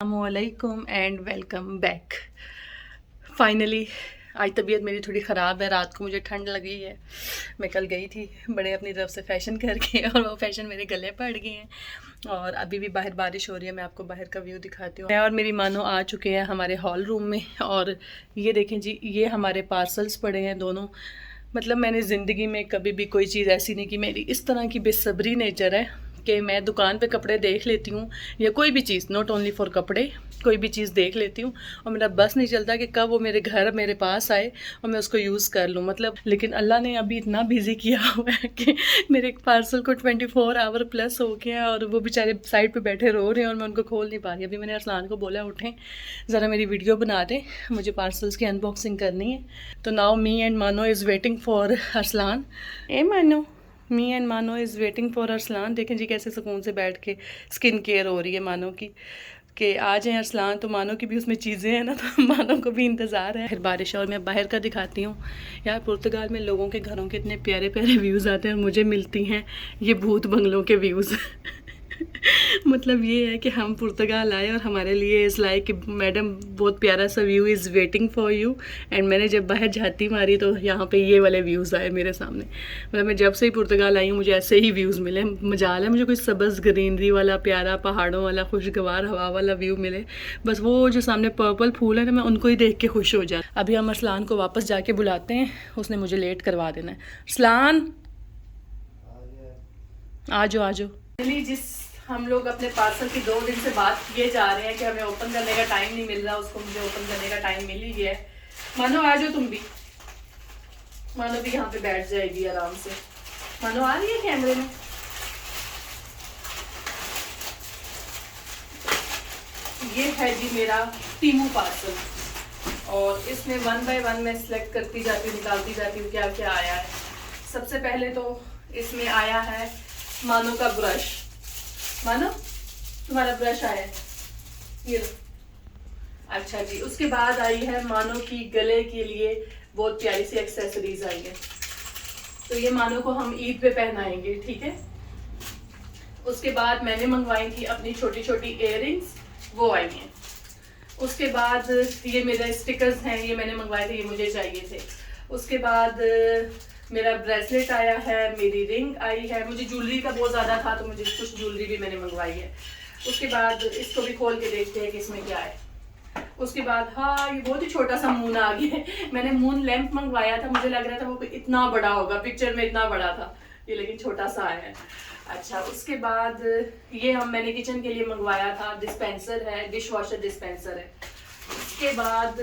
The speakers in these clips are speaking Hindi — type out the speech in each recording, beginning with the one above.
अस्सलामुअलैकुम एंड वेलकम बैक। फाइनली आज तबीयत मेरी थोड़ी ख़राब है। रात को मुझे ठंड लगी है। मैं कल गई थी बड़े अपनी तरफ से फ़ैशन करके और वो फ़ैशन मेरे गले पड़ गए हैं और अभी भी बाहर बारिश हो रही है। मैं आपको बाहर का व्यू दिखाती हूँ। मैं और मेरी मानो आ चुके हैं हमारे हॉल रूम में और ये देखें जी, ये हमारे पार्सल्स पड़े हैं दोनों। मतलब मैंने ज़िंदगी में कभी भी कोई चीज़ ऐसी नहीं कि मेरी इस तरह की बेसब्री नेचर है कि मैं दुकान पे कपड़े देख लेती हूँ या कोई भी चीज़, नॉट ओनली फॉर कपड़े, कोई भी चीज़ देख लेती हूँ और मेरा बस नहीं चलता कि कब वो मेरे घर मेरे पास आए और मैं उसको यूज़ कर लूँ। मतलब लेकिन अल्लाह ने अभी इतना बिजी किया हुआ है कि मेरे एक पार्सल को 24 आवर प्लस हो गया और वो बेचारे साइड पे बैठे रो रहे हैं और मैं उनको खोल नहीं पा रही। अभी मैंने अरसलान को बोला उठें ज़रा मेरी वीडियो बना दें, मुझे पार्सल्स की अनबॉक्सिंग करनी है। तो नाउ मी एंड मानो इज़ वेटिंग फॉर अरसलान। ए मानो, मी एंड मानो इज़ वेटिंग फॉर अरसलान। देखें जी कैसे सुकून से बैठ के स्किन केयर हो रही है मानो की कि आ जाएं अरसलान। तो मानो की भी उसमें चीज़ें हैं ना, तो मानो को भी इंतज़ार है। फिर बारिश और मैं बाहर का दिखाती हूँ। यार पुर्तगाल में लोगों के घरों के इतने प्यारे प्यारे व्यूज़ आते हैं और मुझे मिलती हैं ये भूत बंगलों के व्यूज़। मतलब ये है कि हम पुर्तगाल आए और हमारे लिए इस लाइक कि मैडम बहुत प्यारा सा view is waiting for you. And मैंने जब बाहर झाती मारी तो यहाँ पे ये वाले व्यूज़ आए मेरे सामने। मतलब मैं जब से ही पुर्तगाल आई हूँ मुझे ऐसे ही व्यूज़ मिले। मजाल है मुझे कोई सब्ज़ ग्रीनरी वाला प्यारा पहाड़ों वाला खुशगवार हवा वाला व्यू मिले। बस वो जो सामने पर्पल फूल है ना, मैं उनको ही देख के खुश हो जाती। अभी हम अरसलान को वापस जाके बुलाते हैं, उसने मुझे लेट करवा देना है। अरसलान आ जाओ जिस हम लोग अपने पार्सल की 2 दिन से बात किए जा रहे हैं कि हमें ओपन करने का टाइम नहीं मिल रहा, उसको मुझे ओपन करने का टाइम मिल ही गया है। मानो आ जाओ तुम भी। मानो भी यहाँ पे बैठ जाएगी आराम से। मानो आ रही है कैमरे में। ये है जी मेरा टीमू पार्सल और इसमें 1 बाय 1 मैं सिलेक्ट करती जाती हूँ, निकालती जाती हूँ क्या क्या आया है। सबसे पहले तो इसमें आया है मानो का ब्रश। मानो तुम्हारा ब्रश आया है, ये लो। अच्छा जी, उसके बाद आई है मानो की गले के लिए बहुत प्यारी सी एक्सेसरीज आई है। तो ये मानो को हम ईद पे पहनाएंगे, ठीक है। उसके बाद मैंने मंगवाई थी अपनी छोटी छोटी इयररिंग्स, वो आई हैं। उसके बाद ये मेरे स्टिकर्स हैं, ये मैंने मंगवाए थे, ये मुझे चाहिए थे। उसके बाद मेरा ब्रेसलेट आया है, मेरी रिंग आई है। मुझे ज्वेलरी का बहुत ज़्यादा था तो मुझे कुछ ज्वेलरी भी मैंने मंगवाई है। उसके बाद इसको भी खोल के देखते हैं कि इसमें क्या है। उसके बाद हाँ, ये बहुत ही छोटा सा मून आ गया है। मैंने मून लैंप मंगवाया था, मुझे लग रहा था वो इतना बड़ा होगा, पिक्चर में इतना बड़ा था ये, लेकिन छोटा सा आया है। अच्छा, उसके बाद ये मैंने किचन के लिए मंगवाया था, डिस्पेंसर है, डिश वॉशर डिस्पेंसर है। उसके बाद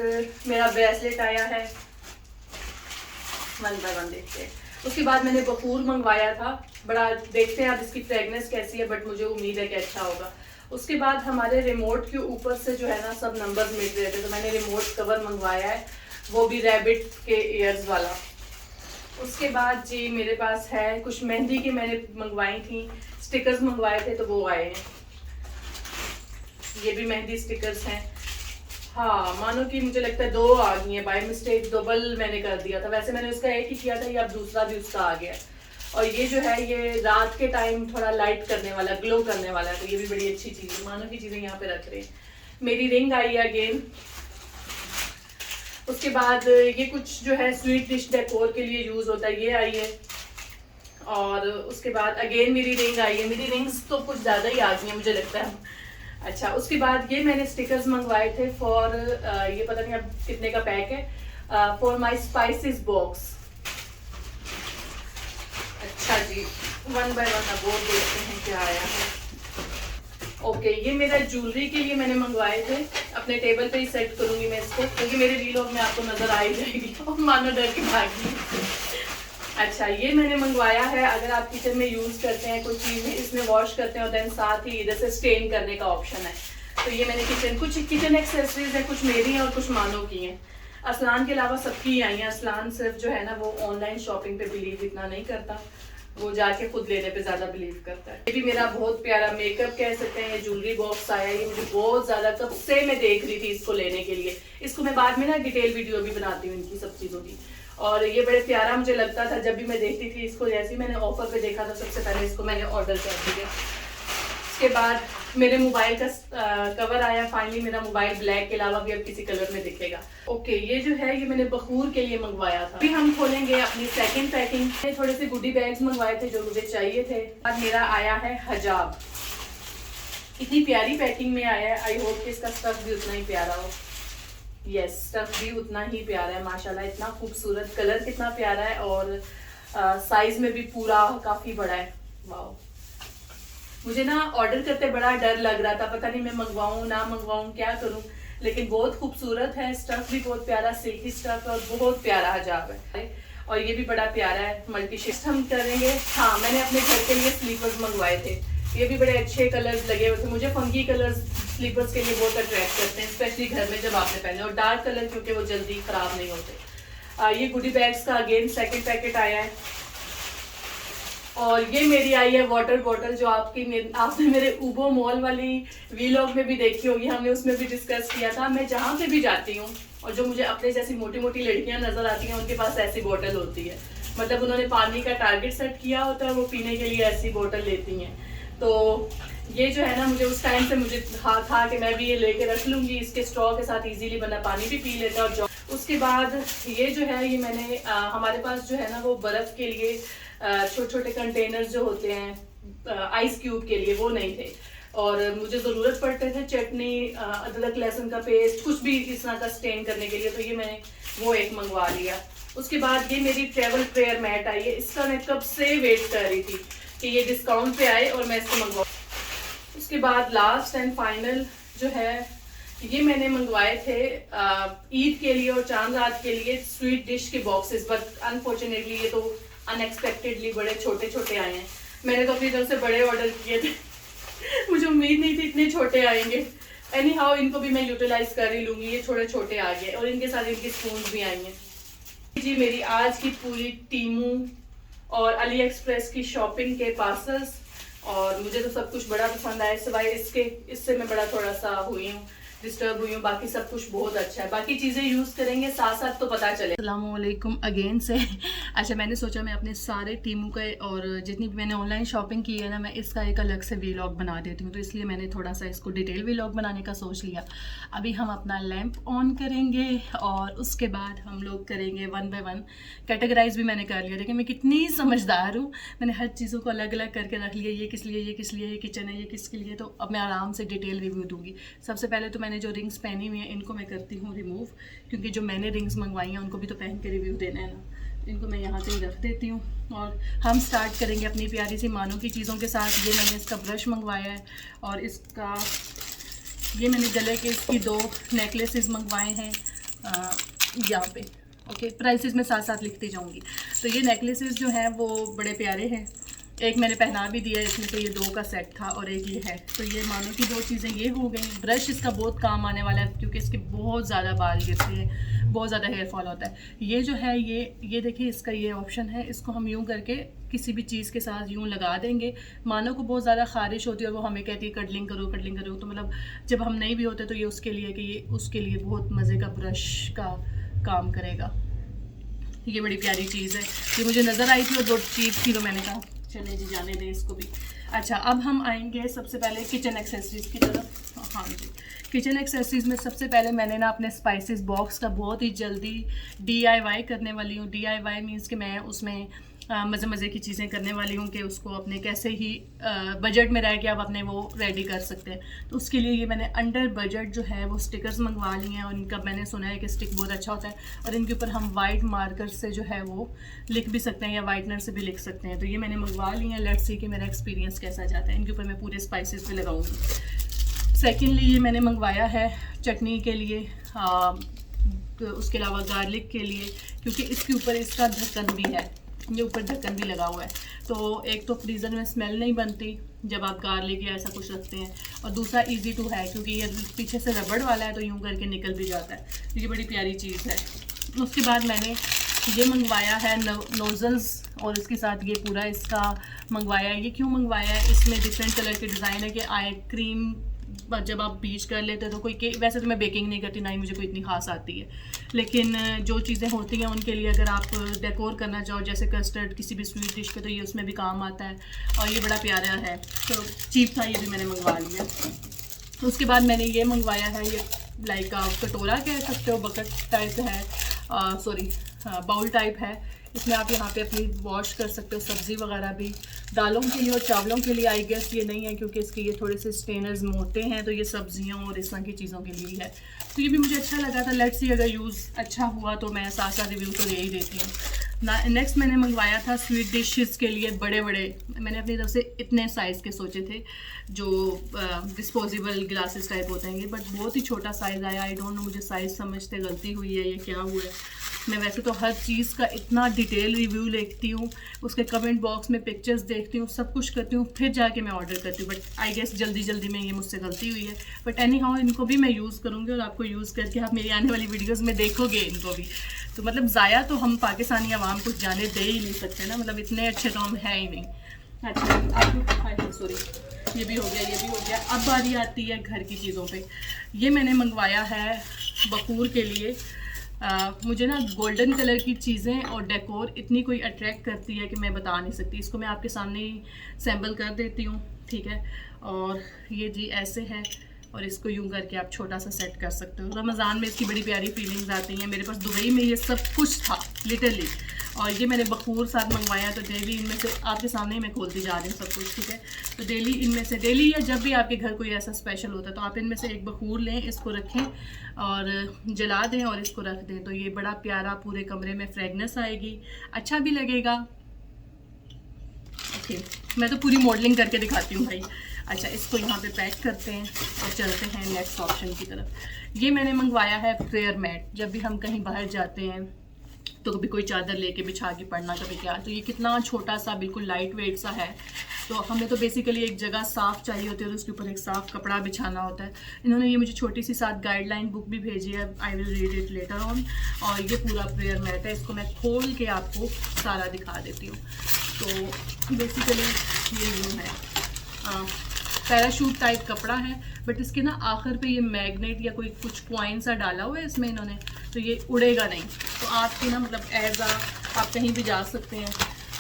मेरा ब्रेसलेट आया है, 1 बाय 1 देखते हैं। उसके बाद मैंने बखूर मंगवाया था, बड़ा देखते हैं आप इसकी फ्रेगनेंस कैसी है, बट मुझे उम्मीद है कि अच्छा होगा। उसके बाद हमारे रिमोट के ऊपर से जो है ना सब नंबर्स मिट रहे थे, तो मैंने रिमोट कवर मंगवाया है, वो भी रैबिट के ईयर्स वाला। उसके बाद जी मेरे पास है कुछ मेहंदी की मैंने मंगवाई थी, स्टिकर्स मंगवाए थे तो वो आए हैं। ये भी मेहंदी स्टिकर्स हैं। हाँ, मानो कि मुझे लगता है 2 आ गई हैं, बाय मिस्टेक डबल मैंने कर दिया था। वैसे मैंने उसका एक ही किया था, ये अब दूसरा भी उसका आ गया। और ये जो है ये रात के टाइम थोड़ा लाइट करने वाला, ग्लो करने वाला है, तो ये भी बड़ी अच्छी चीज़ है। मानो की चीज़ें यहाँ पे रख रहे हैं। मेरी रिंग आई है अगेन। उसके बाद ये कुछ जो है स्वीट डिश डेकोर के लिए यूज़ होता है, ये आई है। और उसके बाद अगेन मेरी रिंग आई है। मेरी रिंग्स तो कुछ ज़्यादा ही आ गई हैं मुझे लगता है। अच्छा, उसके बाद ये मैंने स्टिकर्स मंगवाए थे फॉर ये पता नहीं अब कितने का पैक है, फॉर माई स्पाइसेस बॉक्स। अच्छा जी, 1 बाय 1 अब और देखते हैं क्या आया है। ओके, ये मेरा ज्वेलरी के लिए मैंने मंगवाए थे, अपने टेबल पे ही सेट करूंगी मैं इसको, क्योंकि मेरे वीलॉग में आपको नजर आ ही जाएगी और मानो डर की भागी। अच्छा, ये मैंने मंगवाया है, अगर आप किचन में यूज़ करते हैं कोई चीज़ इसमें वॉश करते हैं और देन साथ ही इधर से स्टेन करने का ऑप्शन है। तो ये मैंने कुछ किचन एक्सेसरीज है, कुछ मेरी हैं और कुछ मानो की हैं। असलान के अलावा सबकी आई हैं। असलान सिर्फ जो है ना वो ऑनलाइन शॉपिंग पे बिलीव इतना नहीं करता, वो जाके खुद लेने पे ज़्यादा बिलीव करता है। ये भी मेरा बहुत प्यारा मेकअप कह सकते हैं, ये ज्वेलरी बॉक्स आया है, ये मुझे बहुत ज़्यादा कब से मैं देख रही थी इसको लेने के लिए। इसको मैं बाद में ना डिटेल वीडियो भी बनाती हूँ इनकी सब चीज़ों की। और ये बड़े प्यारा मुझे लगता था जब भी मैं देखती थी इसको, जैसे ही मैंने ऑफर पे देखा था सबसे पहले इसको मैंने ऑर्डर कर दिया। उसके बाद मेरे मोबाइल का कवर आया फाइनली। मेरा मोबाइल ब्लैक के अलावा भी अब किसी कलर में दिखेगा। ओके, ये जो है ये मैंने बखूर के लिए मंगवाया था। अभी हम खोलेंगे अपनी सेकंड पैकिंग। थोड़े से गुडी बैग्स मंगवाए थे जो मुझे चाहिए थे। और मेरा आया है हिजाब। इतनी प्यारी पैकिंग में आया है। आई होप कि इसका स्टफ भी उतना ही प्यारा हो। यस, स्टफ भी उतना ही प्यारा है माशाल्लाह। इतना खूबसूरत, कलर कितना प्यारा है और साइज में भी पूरा काफी बड़ा है। वाओ, मुझे ना ऑर्डर करते बड़ा डर लग रहा था, पता नहीं मैं मंगवाऊं ना मंगवाऊं, क्या करूं, लेकिन बहुत खूबसूरत है। स्टफ भी बहुत प्यारा, सिल्की स्टफ और बहुत प्यारा हिजाब है। और ये भी बड़ा प्यारा है, मल्टी शेड हम करेंगे। हाँ, मैंने अपने घर के लिए स्लीपर्स मंगवाए थे। ये भी बड़े अच्छे कलर्स लगे हुए थे। मुझे फंकी कलर्स स्लीपर्स के लिए बहुत अट्रैक्ट करते हैं, स्पेशली घर में जब आपने पहने। और डार्क कलर क्योंकि वो जल्दी खराब नहीं होते। ये गुडी बैग्स का अगेन सेकंड पैकेट आया है। और ये मेरी आई है वाटर बॉटल, जो आपने मेरे उबो मॉल वाली वीलॉग में भी देखी होगी। हमने उसमें भी डिस्कस किया था। मैं जहाँ पे भी जाती हूँ और जो मुझे अपने जैसी मोटी मोटी लड़कियां नजर आती हैं, उनके पास ऐसी बोतल होती है। मतलब उन्होंने पानी का टारगेट सेट किया होता है, वो पीने के लिए ऐसी बोतल लेती हैं। तो ये जो है ना, मुझे उस टाइम से मुझे था कि मैं भी ये लेके रख लूंगी। इसके स्ट्रॉ के साथ इजीली बंदा पानी भी पी लेता है। और उसके बाद ये जो है, ये मैंने हमारे पास जो है ना वो बर्फ के लिए छोटे छोटे कंटेनर्स जो होते हैं आइस क्यूब के लिए, वो नहीं थे। और मुझे ज़रूरत पड़ते थे चटनी, अदरक लहसुन का पेस्ट, कुछ भी इस तरह का स्टेन करने के लिए, तो ये मैंने वो एक मंगवा लिया। उसके बाद ये मेरी ट्रेवल प्रेयर मैट आई है। इसका मैं कब से वेट कर रही थी कि ये डिस्काउंट पे आए और मैं इसको मंगवाऊँ। उसके बाद लास्ट एंड फाइनल जो है, ये मैंने मंगवाए थे ईद के लिए और चांद रात के लिए स्वीट डिश के बॉक्सेस। बट अनफॉर्चुनेटली ये तो अनएक्सपेक्टेडली बड़े छोटे छोटे आए हैं। मैंने तो अपनी तरफ से बड़े ऑर्डर किए थे। मुझे उम्मीद नहीं थी इतने छोटे आएंगे। एनी हाउ, इनको भी मैं यूटिलाइज कर ही लूंगी। ये छोटे छोटे आ गए और इनके साथ इनकी स्पून भी आई हैं। जी, मेरी आज की पूरी टीमू और अली एक्सप्रेस की शॉपिंग के पार्सल्स। और मुझे तो सब कुछ बड़ा पसंद आया, सिवाय इससे मैं बड़ा थोड़ा सा हुई हूँ, डिस्टर्ब हुई हूँ। बाकी सब कुछ बहुत अच्छा है। बाकी चीज़ें यूज़ करेंगे साथ साथ तो पता चले। अस्सलामुअलैकुम अगेन से। अच्छा, मैंने सोचा मैं अपने सारे टीमों का और जितनी भी मैंने ऑनलाइन शॉपिंग की है ना, मैं इसका एक अलग से वीलॉग बना देती हूँ। तो इसलिए मैंने थोड़ा सा इसको डिटेल वीलॉग बनाने का सोच लिया। अभी हम अपना लैंप ऑन करेंगे और उसके बाद हम लोग करेंगे वन बाय वन। कैटेगराइज भी मैंने कर लिया। देखिए मैं कितनी समझदार हूँ, मैंने हर चीज़ों को अलग अलग करके रख लिया। ये किस लिए, ये किस लिए, ये किचन है, ये किसके लिए। तो अब मैं आराम से डिटेल रिव्यू दूँगी। सबसे पहले तो मैंने जो रिंग्स पहनी हुई हैं इनको मैं करती हूँ रिमूव, क्योंकि जो मैंने रिंग्स मंगवाई हैं उनको भी तो पहन के रिव्यू देना है ना। इनको मैं यहाँ से ही रख देती हूँ और हम स्टार्ट करेंगे अपनी प्यारी सी मानो की चीज़ों के साथ। ये मैंने इसका ब्रश मंगवाया है और इसका ये मैंने गले के इसकी 2 नेकलेसेस मंगवाए हैं यहाँ पे। ओके, प्राइसेस मैं साथ साथ लिखती जाऊँगी। तो ये नेकलेसेस जो हैं वो बड़े प्यारे हैं। एक मैंने पहना भी दिया है, इसमें से ये 2 का सेट था और एक ये है। तो ये मानो कि 2 चीज़ें ये हो गई। ब्रश इसका बहुत काम आने वाला है क्योंकि इसके बहुत ज़्यादा बाल गिरते हैं, बहुत ज़्यादा हेयर फॉल होता है। ये जो है ये देखिए, इसका ये ऑप्शन है। इसको हम यूँ करके किसी भी चीज़ के साथ यूँ लगा देंगे। मानो को बहुत ज़्यादा ख़ारिश होती है और वो हमें कहती है कडलिंग करो कडलिंग करो। तो मतलब जब हम नहीं भी होते तो ये उसके लिए कि ये उसके लिए बहुत मज़े का ब्रश का काम करेगा। ये बड़ी प्यारी चीज़ है, ये मुझे नज़र आई थी और 2 चीज़ थी तो मैंने कहा चले जी जाने दें इसको भी। अच्छा, अब हम आएंगे सबसे पहले किचन एक्सेसरीज़ की तरफ। हाँ जी, किचन एक्सेसरीज़ में सबसे पहले मैंने ना अपने स्पाइसेस बॉक्स का बहुत ही जल्दी DIY करने वाली हूँ। DIY मीन्स कि मैं उसमें मज़े मज़े की चीज़ें करने वाली हूँ कि उसको अपने कैसे ही बजट में रह के आप अपने वो रेडी कर सकते हैं। तो उसके लिए ये मैंने अंडर बजट जो है वो स्टिकर्स मंगवा लिए हैं और इनका मैंने सुना है कि स्टिक बहुत अच्छा होता है और इनके ऊपर हम वाइट मार्कर से जो है वो लिख भी सकते हैं या वाइटनर से भी लिख सकते हैं। तो ये मैंने मंगवा लिए हैं। लेट्स सी कि मेरा एक्सपीरियंस कैसा जाता है। इनके ऊपर मैं पूरे स्पाइसेस भी लगाऊँगी। सेकेंडली ये मैंने मंगवाया है चटनी के लिए, तो उसके अलावा गार्लिक के लिए, क्योंकि इसके ऊपर इसका ढक्कन भी है, ये ऊपर ढक्कन भी लगा हुआ है। तो एक तो फ्रीज़र में स्मेल नहीं बनती जब आप गार्लिक या ऐसा कुछ रखते हैं, और दूसरा इजी टू है क्योंकि ये पीछे से रबड़ वाला है तो यूँ करके निकल भी जाता है। तो ये बड़ी प्यारी चीज़ है। उसके बाद मैंने ये मंगवाया है नोज़ल्स और इसके साथ ये पूरा इसका मंगवाया है। ये क्यों मंगवाया है, इसमें डिफरेंट कलर के डिज़ाइन है कि आई क्रीम जब आप बीच कर लेते हो तो कोई केक, वैसे तो मैं बेकिंग नहीं करती, ना ही मुझे कोई इतनी खास आती है, लेकिन जो चीज़ें होती हैं उनके लिए अगर आप डेकोर करना चाहो, जैसे कस्टर्ड किसी भी स्वीट डिश पे, तो ये उसमें भी काम आता है। और ये बड़ा प्यारा है, तो चीप था, ये भी मैंने मंगवा लिया। उसके बाद मैंने ये मंगवाया है, ये लाइक कटोरा कह सकते हो, बकेट टाइप है, सॉरी बाउल टाइप है। इसमें आप यहाँ पे अपनी वॉश कर सकते हो सब्ज़ी वगैरह भी। दालों के लिए और चावलों के लिए आई गेस ये नहीं है, क्योंकि इसके ये थोड़े से स्टेनर्स मोटे हैं, तो ये सब्जियों और इस तरह की चीज़ों के लिए है। तो ये भी मुझे अच्छा लगा था। लेट्स सी अगर यूज़ अच्छा हुआ तो मैं साथ साथ रिव्यू तो दे ही देती हूँ। नेक्स्ट मैंने मंगवाया था स्वीट डिशेस के लिए बड़े बड़े, मैंने अपनी तरफ से इतने साइज़ के सोचे थे, जो डिस्पोजेबल ग्लासेस टाइप होते हैं, बट बहुत ही छोटा साइज़ आया। आई डोंट नो, मुझे साइज़ समझते गलती हुई है, ये क्या हुआ है। मैं वैसे तो हर चीज़ का इतना डिटेल रिव्यू लिखती हूँ, उसके कमेंट बॉक्स में पिक्चर्स देखती हूँ, सब कुछ करती हूँ, फिर जाके मैं ऑर्डर करती हूँ, बट आई गेस जल्दी जल्दी में ये मुझसे गलती हुई है। बट एनी हाउ इनको भी मैं यूज़ करूँगी और आपको यूज़ करके आप मेरी आने वाली वीडियोज़ में देखोगे इनको भी। तो मतलब ज़ाया तो हम पाकिस्तानी आवाम कुछ जाने दे ही नहीं सकते ना, मतलब इतने अच्छे तो हम हैं ही नहीं। अच्छा आप सॉरी, ये भी हो गया, ये भी हो गया। अब बारी आती है घर की चीज़ों पे। ये मैंने मंगवाया है बखूर के लिए। मुझे ना गोल्डन कलर की चीज़ें और डेकोर इतनी कोई अट्रैक्ट करती है कि मैं बता नहीं सकती। इसको मैं आपके सामने ही सैम्पल कर देती हूँ, ठीक है। और ये जी ऐसे है, और इसको यूं करके आप छोटा सा सेट कर सकते हो। रमज़ान में इसकी बड़ी प्यारी फीलिंग्स आती हैं। मेरे पास दुबई में ये सब कुछ था लिटरली, और ये मैंने बखूर साथ मंगवाया, तो डेली इनमें से आपके सामने ही मैं खोलती जा रही हूँ सब कुछ, ठीक है। तो डेली इनमें से, डेली या जब भी आपके घर कोई ऐसा स्पेशल होता है, तो आप इनमें से एक बखूर लें, इसको रखें और जला दें और इसको रख दें, तो ये बड़ा प्यारा पूरे कमरे में फ्रेगनेंस आएगी, अच्छा भी लगेगा। ओके, मैं तो पूरी मॉडलिंग करके दिखाती हूँ भाई। अच्छा, इसको यहाँ पे पैक करते हैं और चलते हैं नेक्स्ट ऑप्शन की तरफ। ये मैंने मंगवाया है प्रेयर मैट। जब भी हम कहीं बाहर जाते हैं तो कभी कोई चादर लेके बिछा के पढ़ना, कभी क्या, तो ये कितना छोटा सा बिल्कुल लाइट वेट सा है। तो हमें तो बेसिकली एक जगह साफ़ चाहिए होती है और उसके ऊपर एक साफ़ कपड़ा बिछाना होता है। इन्होंने ये मुझे छोटी सी साथ गाइडलाइन बुक भी भेजी है, I will read it later on. और ये पूरा प्रेयर मैट है, इसको मैं खोल के आपको सारा दिखा देती हूँ। तो बेसिकली ये है पैराशूट टाइप कपड़ा है, बट इसके ना आखिर पे ये मैग्नेट या कोई कुछ पॉइंट सा डाला हुआ है इसमें इन्होंने, तो ये उड़ेगा नहीं। तो आपके ना मतलब एज आप कहीं भी जा सकते हैं।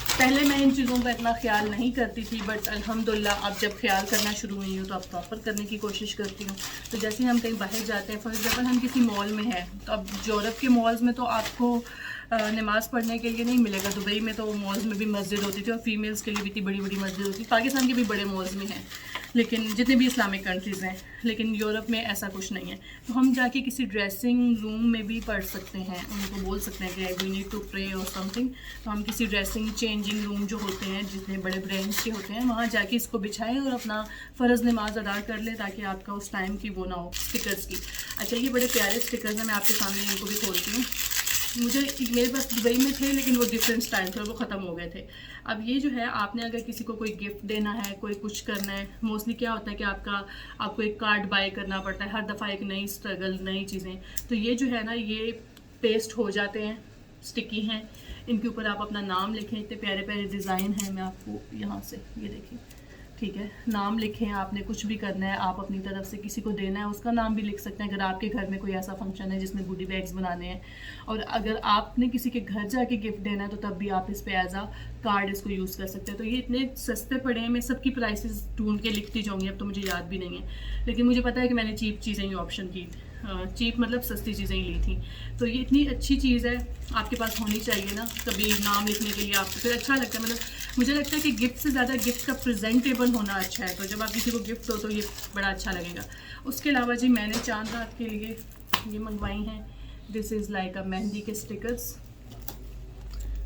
पहले मैं इन चीज़ों का इतना ख्याल नहीं करती थी, बट अल्हम्दुलिल्लाह अब जब ख्याल करना शुरू हुई हूँ तो अब प्रॉपर करने की कोशिश करती हूँ। तो जैसे हम कहीं बाहर जाते हैं, फॉर एग्जाम्पल हम किसी मॉल में हैं, तो अब यूरोप के मॉल्स में तो आपको नमाज़ पढ़ने के लिए नहीं मिलेगा। दुबई में तो मॉल्स में भी मस्जिद होती थी और फीमेल्स के लिए भी इतनी बड़ी बड़ी मस्जिद होती थी। पाकिस्तान के भी बड़े मॉल्स में हैं, लेकिन जितने भी इस्लामिक कंट्रीज़ हैं, लेकिन यूरोप में ऐसा कुछ नहीं है। तो हम जाके किसी ड्रेसिंग रूम में भी पढ़ सकते हैं, उनको बोल सकते हैं कि वी नीड टू प्रे और समथिंग। तो हम किसी ड्रेसिंग चेंजिंग रूम जो होते हैं, जितने बड़े ब्रांड्स के होते हैं, वहाँ जाके इसको बिछाएं और अपना फ़र्ज़ नमाज अदा कर लें, ताकि आपका उस टाइम की वो ना हो स्टिकर्स की। अच्छा, ये बड़े प्यारे स्टिकर्स हैं, मैं आपके सामने इनको भी खोलती हूँ। मुझे मेरे पास दुबई में थे, लेकिन वो डिफरेंट स्टाइल थे, वो ख़त्म हो गए थे। अब ये जो है, आपने अगर किसी को कोई गिफ्ट देना है, कोई कुछ करना है, मोस्टली क्या होता है कि आपको एक कार्ड बाय करना पड़ता है हर दफ़ा, एक नई स्ट्रगल, नई चीज़ें। तो ये जो है ना, ये पेस्ट हो जाते हैं, स्टिकी हैं, इनके ऊपर आप अपना नाम लिखें। इतने प्यारे प्यारे डिज़ाइन हैं, मैं आपको यहाँ से ये देखिए, ठीक है, नाम लिखें। आपने कुछ भी करना है, आप अपनी तरफ से किसी को देना है, उसका नाम भी लिख सकते हैं। अगर आपके घर में कोई ऐसा फंक्शन है जिसमें गुडी बैग्स बनाने हैं, और अगर आपने किसी के घर जाके गिफ्ट देना है, तो तब भी आप इस पे एज अ कार्ड इसको यूज़ कर सकते हैं। तो ये इतने सस्ते पड़े हैं, मैं सबकी प्राइसेस ढूंढ के लिखती जाऊँगी, अब तो मुझे याद भी नहीं है, लेकिन मुझे पता है कि मैंने चीप चीज़ें ही ऑप्शन की, चीप मतलब सस्ती चीज़ें ही ली थी। तो ये इतनी अच्छी चीज़ है, आपके पास होनी चाहिए ना, कभी नाम लिखने के लिए आपको फिर अच्छा लगता है। मतलब मुझे लगता है कि गिफ्ट से ज़्यादा गिफ्ट का प्रेजेंटेबल होना अच्छा है। तो जब आप किसी को गिफ्ट दो तो ये बड़ा अच्छा लगेगा। उसके अलावा जी मैंने चांद रात के लिए ये मंगवाई हैं, दिस इज़ लाइक अ मेहंदी के स्टिकर्स,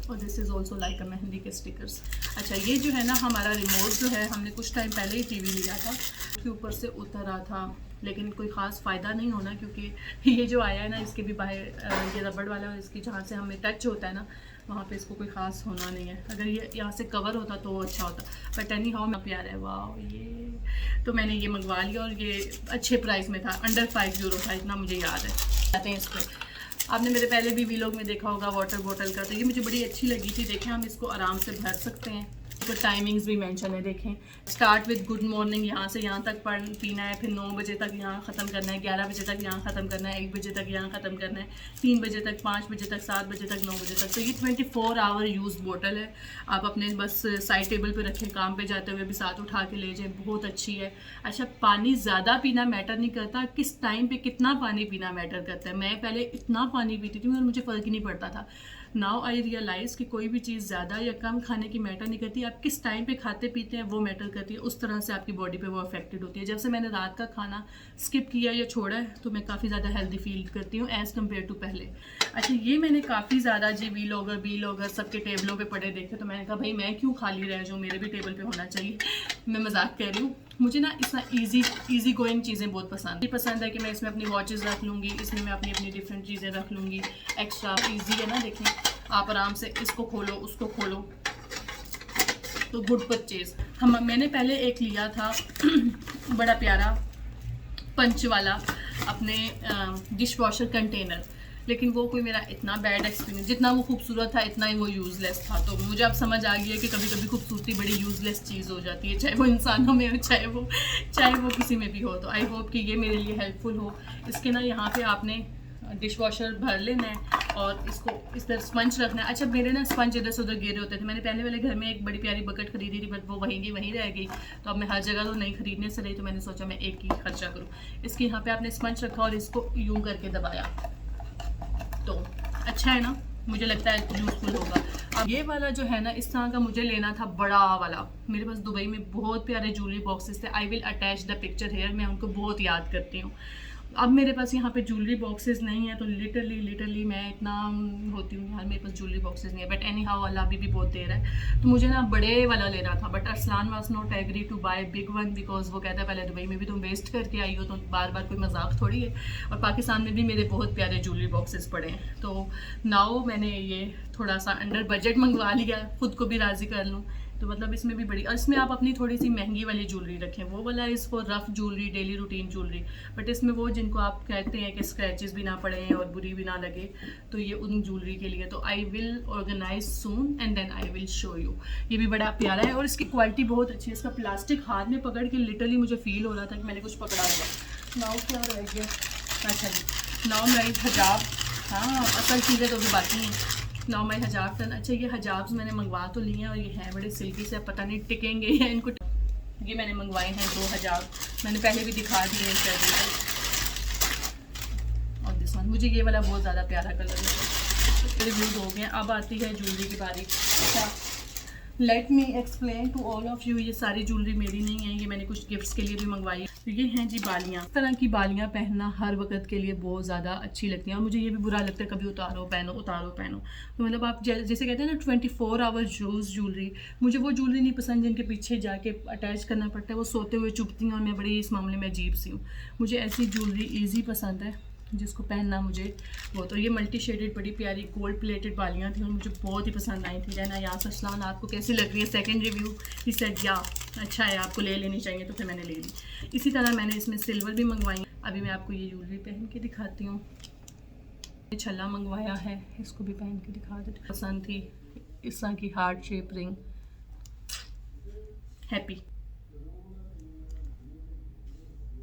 और दिस इज़ ऑल्सो लाइक अ मेहंदी के स्टिकर्स। अच्छा, ये जो है ना, हमारा रिमोट जो है, हमने कुछ टाइम पहले ही टीवी लिया था, उसके ऊपर से उतर रहा था, लेकिन कोई ख़ास फ़ायदा नहीं होना, क्योंकि ये जो आया है ना, इसके भी बाहर ये रबड़ वाला, इसकी जहाँ से हमें टच होता है ना, वहाँ पे इसको कोई ख़ास होना नहीं है। अगर ये यहाँ से कवर होता तो अच्छा होता, बट एनी हाउ में प्यार है। वाह, ये तो मैंने ये मंगवा लिया, और ये अच्छे प्राइस में था, अंडर 5 यूरो था, इतना मुझे याद है। आते हैं इस पर, आपने मेरे पहले भी वीलॉग में देखा होगा वाटर बॉटल का, तो ये मुझे बड़ी अच्छी लगी थी। देखें, हम इसको आराम से भर सकते हैं, तो टाइमिंग्स भी मेंशन है, देखें। स्टार्ट विद गुड मॉर्निंग, यहाँ से यहाँ तक पीना है, फिर 9 बजे तक यहाँ ख़त्म करना है, 11 बजे तक यहाँ ख़त्म करना है, 1 बजे तक यहाँ ख़त्म करना है, 3 बजे तक, 5 बजे तक, 7 बजे तक, 9 बजे तक। तो ये 24 आवर यूज़ बोतल है। आप अपने बस साइड टेबल पर रखें, काम पे जाते हुए भी साथ उठा के ले जाएँ, बहुत अच्छी है। अच्छा, पानी ज़्यादा पीना मैटर नहीं करता, किस टाइम पे कितना पानी पीना मैटर करता है। मैं पहले इतना पानी पीती थी और मुझे फ़र्क ही नहीं पड़ता था। नाउ आई रियलाइज़ कि कोई भी चीज़ ज़्यादा या कम खाने की मैटर नहीं करती, आप किस टाइम पे खाते पीते हैं वो मैटर करती है। उस तरह से आपकी बॉडी पे वो अफेक्टेड होती है। जब से मैंने रात का खाना स्किप किया या छोड़ा है तो मैं काफ़ी ज़्यादा हेल्दी फील करती हूँ एज़ कम्पेयर टू पहले। अच्छा, ये मैंने काफ़ी ज़्यादा जी बी लोगर सबके टेबलों पर पड़े देखे, तो मैंने कहा भाई मैं क्यों खाली रह जाऊँ, मेरे भी टेबल पर होना चाहिए। मैं मजाक कर रही हूँ। मुझे ना इतना ईजी गोइंग चीज़ें बहुत पसंद है कि मैं इसमें अपनी वॉचेस रख लूँगी, इसमें मैं अपनी डिफरेंट चीज़ें रख लूँगी। एक्स्ट्रा ईजी है ना, देखें आप आराम से इसको खोलो उसको खोलो। तो गुड परचेज। मैंने पहले एक लिया था बड़ा प्यारा पंच वाला अपने डिश वॉशर कंटेनर, लेकिन वो कोई मेरा इतना बैड एक्सपीरियंस, जितना वो खूबसूरत था इतना ही वो यूज़लेस था। तो मुझे अब समझ आ गया कि कभी कभी खूबसूरती बड़ी यूज़लेस चीज़ हो जाती है, चाहे वो इंसानों में हो चाहे वो किसी में भी हो। तो आई होप कि ये मेरे लिए हेल्पफुल हो। इसके ना यहाँ पे आपने डिश वॉशर भर लेना है और इसको इस तरह स्पंज रखना है। अच्छा, मेरे ना स्पंज इधर से उधर गिरे होते थे। मैंने पहले वाले घर में एक बड़ी प्यारी बकेट खरीदी थी, बट वो वहीं की वहीं रह गई। तो अब मैं हर जगह तो नहीं खरीदने से रही, तो मैंने सोचा मैं एक ही खर्चा करूँ। इसके यहाँ पे आपने स्पंज रखा और इसको यूँ करके दबाया, तो अच्छा है ना, मुझे लगता है यूज़फुल होगा। अब ये वाला जो है ना, इस तरह का मुझे लेना था, बड़ा वाला। मेरे पास दुबई में बहुत प्यारे ज्वेलरी बॉक्सेस थे। I will attach the picture here, मैं उनको बहुत याद करती हूँ। अब मेरे पास यहाँ पे ज्वेलरी बॉक्सेस नहीं है, तो लिटरली मैं इतना होती हूँ यार, मेरे पास ज्वेलरी बॉक्सेस नहीं है। बट एनी हाउ अल्लाह भी बहुत देर है, तो मुझे ना बड़े वाला लेना था। But Arsalan was not agree to buy big one, because वो कहता है पहले दुबई में भी तुम वेस्ट करके आई हो, तो बार बार कोई मजाक थोड़ी है। और पाकिस्तान में भी मेरे बहुत प्यारे ज्वेलरी बॉक्सेस पड़े हैं। तो नाउ मैंने ये थोड़ा सा अंडर बजट मंगवा लिया, खुद को भी राज़ी कर लूँ। तो मतलब इसमें भी बड़ी, और इसमें आप अपनी थोड़ी सी महंगी वाली ज्वेलरी रखें। वो वाला is for rough jewellery, daily routine jewellery. But इसमें वो जिनको आप कहते हैं कि स्क्रैचेस भी ना पड़े और बुरी भी ना लगे, तो ये उन ज्वेलरी के लिए। तो I will organise soon and then I will show you. ये भी बड़ा प्यारा है और इसकी क्वालिटी बहुत अच्छी है। इसका प्लास्टिक हाथ में पकड़ के लिटरली मुझे फील हो रहा था कि मैंने कुछ पकड़ा हुआ। नाउ क्या रह गया? अच्छा जी, नाउ मेरी हिजाब, हाँ असल चीज़ें तो भी बाकी हैं। नाउ माई हिजाब टन। अच्छा, ये हिजाब्स मैंने मंगवा तो लिए हैं और ये हैं बड़े सिल्की से, पता नहीं टिकेंगे या इनको। ये मैंने मंगवाए हैं 2 हिजाब, मैंने पहले भी दिखा दिए हैं चैनल। और दिस वन, मुझे ये वाला बहुत ज़्यादा प्यारा कलर है। रिव्यूज हो गए, अब आती है ज्वेलरी की बारी। अच्छा, let me explain to all of you. ये सारी ज्वेलरी मेरी नहीं है, ये मैंने कुछ गिफ्ट्स के लिए भी मंगवाई है। तो ये हैं जी बालियाँ। इस तरह की बालियाँ पहनना हर वक्त के लिए बहुत ज़्यादा अच्छी लगती हैं, और मुझे ये भी बुरा लगता है कभी उतारो पहनो उतारो पहनो। तो मतलब आप जैसे कहते हैं ना 24 आवर यूज़ ज्वेलरी, मुझे वो ज्वेलरी नहीं पसंद जिनके पीछे जाके अटैच करना पड़ता है। वो सोते हुए चुभती हैं और मैं बड़ी इस मामले में अजीब सी हूँ। मुझे ऐसी ज्वेलरी ईजी पसंद है जिसको पहनना मुझे वो। तो ये मल्टी शेडेड बड़ी प्यारी गोल्ड प्लेटेड बालियाँ थी और मुझे बहुत ही पसंद आई थी। रहना यहाँ ससलान, आपको कैसी लग रही है? सेकंड रिव्यू ही सेड या अच्छा है, आपको ले लेनी चाहिए, तो फिर मैंने ले ली। इसी तरह मैंने इसमें सिल्वर भी मंगवाई। अभी मैं आपको ये ज्वेलरी पहन के दिखाती हूँ। छल्ला मंगवाया है, इसको भी पहन के दिखा देती। पसंद थी इस तरह की हार्ट शेप रिंग, हैप्पी,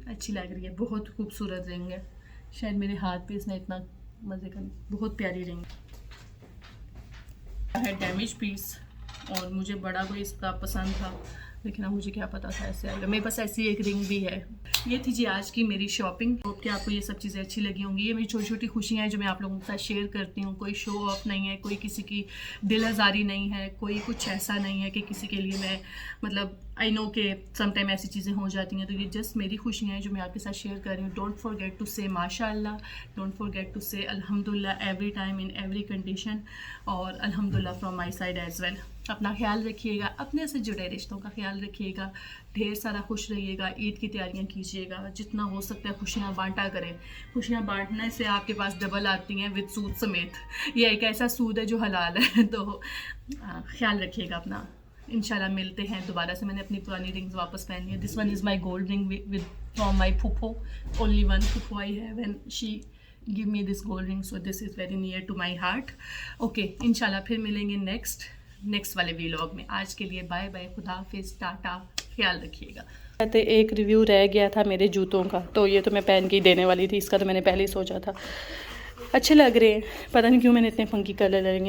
अच्छी लग रही है, बहुत खूबसूरत रिंग है। शायद मेरे हाथ पे इसने इतना मज़े का, बहुत प्यारी रिंग है। डैमेज पीस और मुझे बड़ा कोई इसका पसंद था, लेकिन अब मुझे क्या पता था ऐसे आएगा। मेरे पास ऐसी एक रिंग भी है। ये थी जी आज की मेरी शॉपिंग। होप कि आपको ये सब चीज़ें अच्छी लगी होंगी। ये मेरी छोटी छोटी खुशियाँ हैं जो मैं आप लोगों के साथ शेयर करती हूँ। कोई शो ऑफ नहीं है, कोई किसी की दिल आज़ारी नहीं है, कोई कुछ ऐसा नहीं है कि किसी के लिए मैं मतलब आई नो के समटाइम ऐसी चीज़ें हो जाती हैं। तो ये जस्ट मेरी खुशियाँ हैं जो मैं आपके साथ शेयर कर रही हूँ। डोंट फॉरगेट टू से माशाअल्लाह, डोंट फॉरगेट टू से अल्हम्दुलिल्लाह every time in every condition, और अल्हम्दुलिल्लाह from my side as well. अपना ख्याल रखिएगा, अपने से जुड़े रिश्तों का ख्याल रखिएगा, ढेर सारा खुश रहिएगा, ईद की तैयारियां कीजिएगा, जितना हो सकता है खुशियां बांटा करें। खुशियां बांटने से आपके पास डबल आती हैं विद सूद समेत। ये एक ऐसा सूद है जो हलाल है। तो ख्याल रखिएगा अपना। इंशाल्लाह मिलते हैं दोबारा से। मैंने अपनी पुरानी रिंग्स वापस पहनी है। This one is my gold ring with from my phuphu, only one phuphu I have and she give me this gold ring, so this is very near to my heart. Okay, इंशाल्लाह फिर मिलेंगे नेक्स्ट नेक्स्ट वाले व्लॉग में। आज के लिए बाय बाय, खुदा हाफिज़, टाटा, ख्याल रखिएगा। तो एक रिव्यू रह गया था मेरे जूतों का, तो ये तो मैं पहन के ही देने वाली थी, इसका तो मैंने पहले ही सोचा था। अच्छे लग रहे हैं, पता नहीं क्यों मैंने इतने फंकी कलर लेंगे।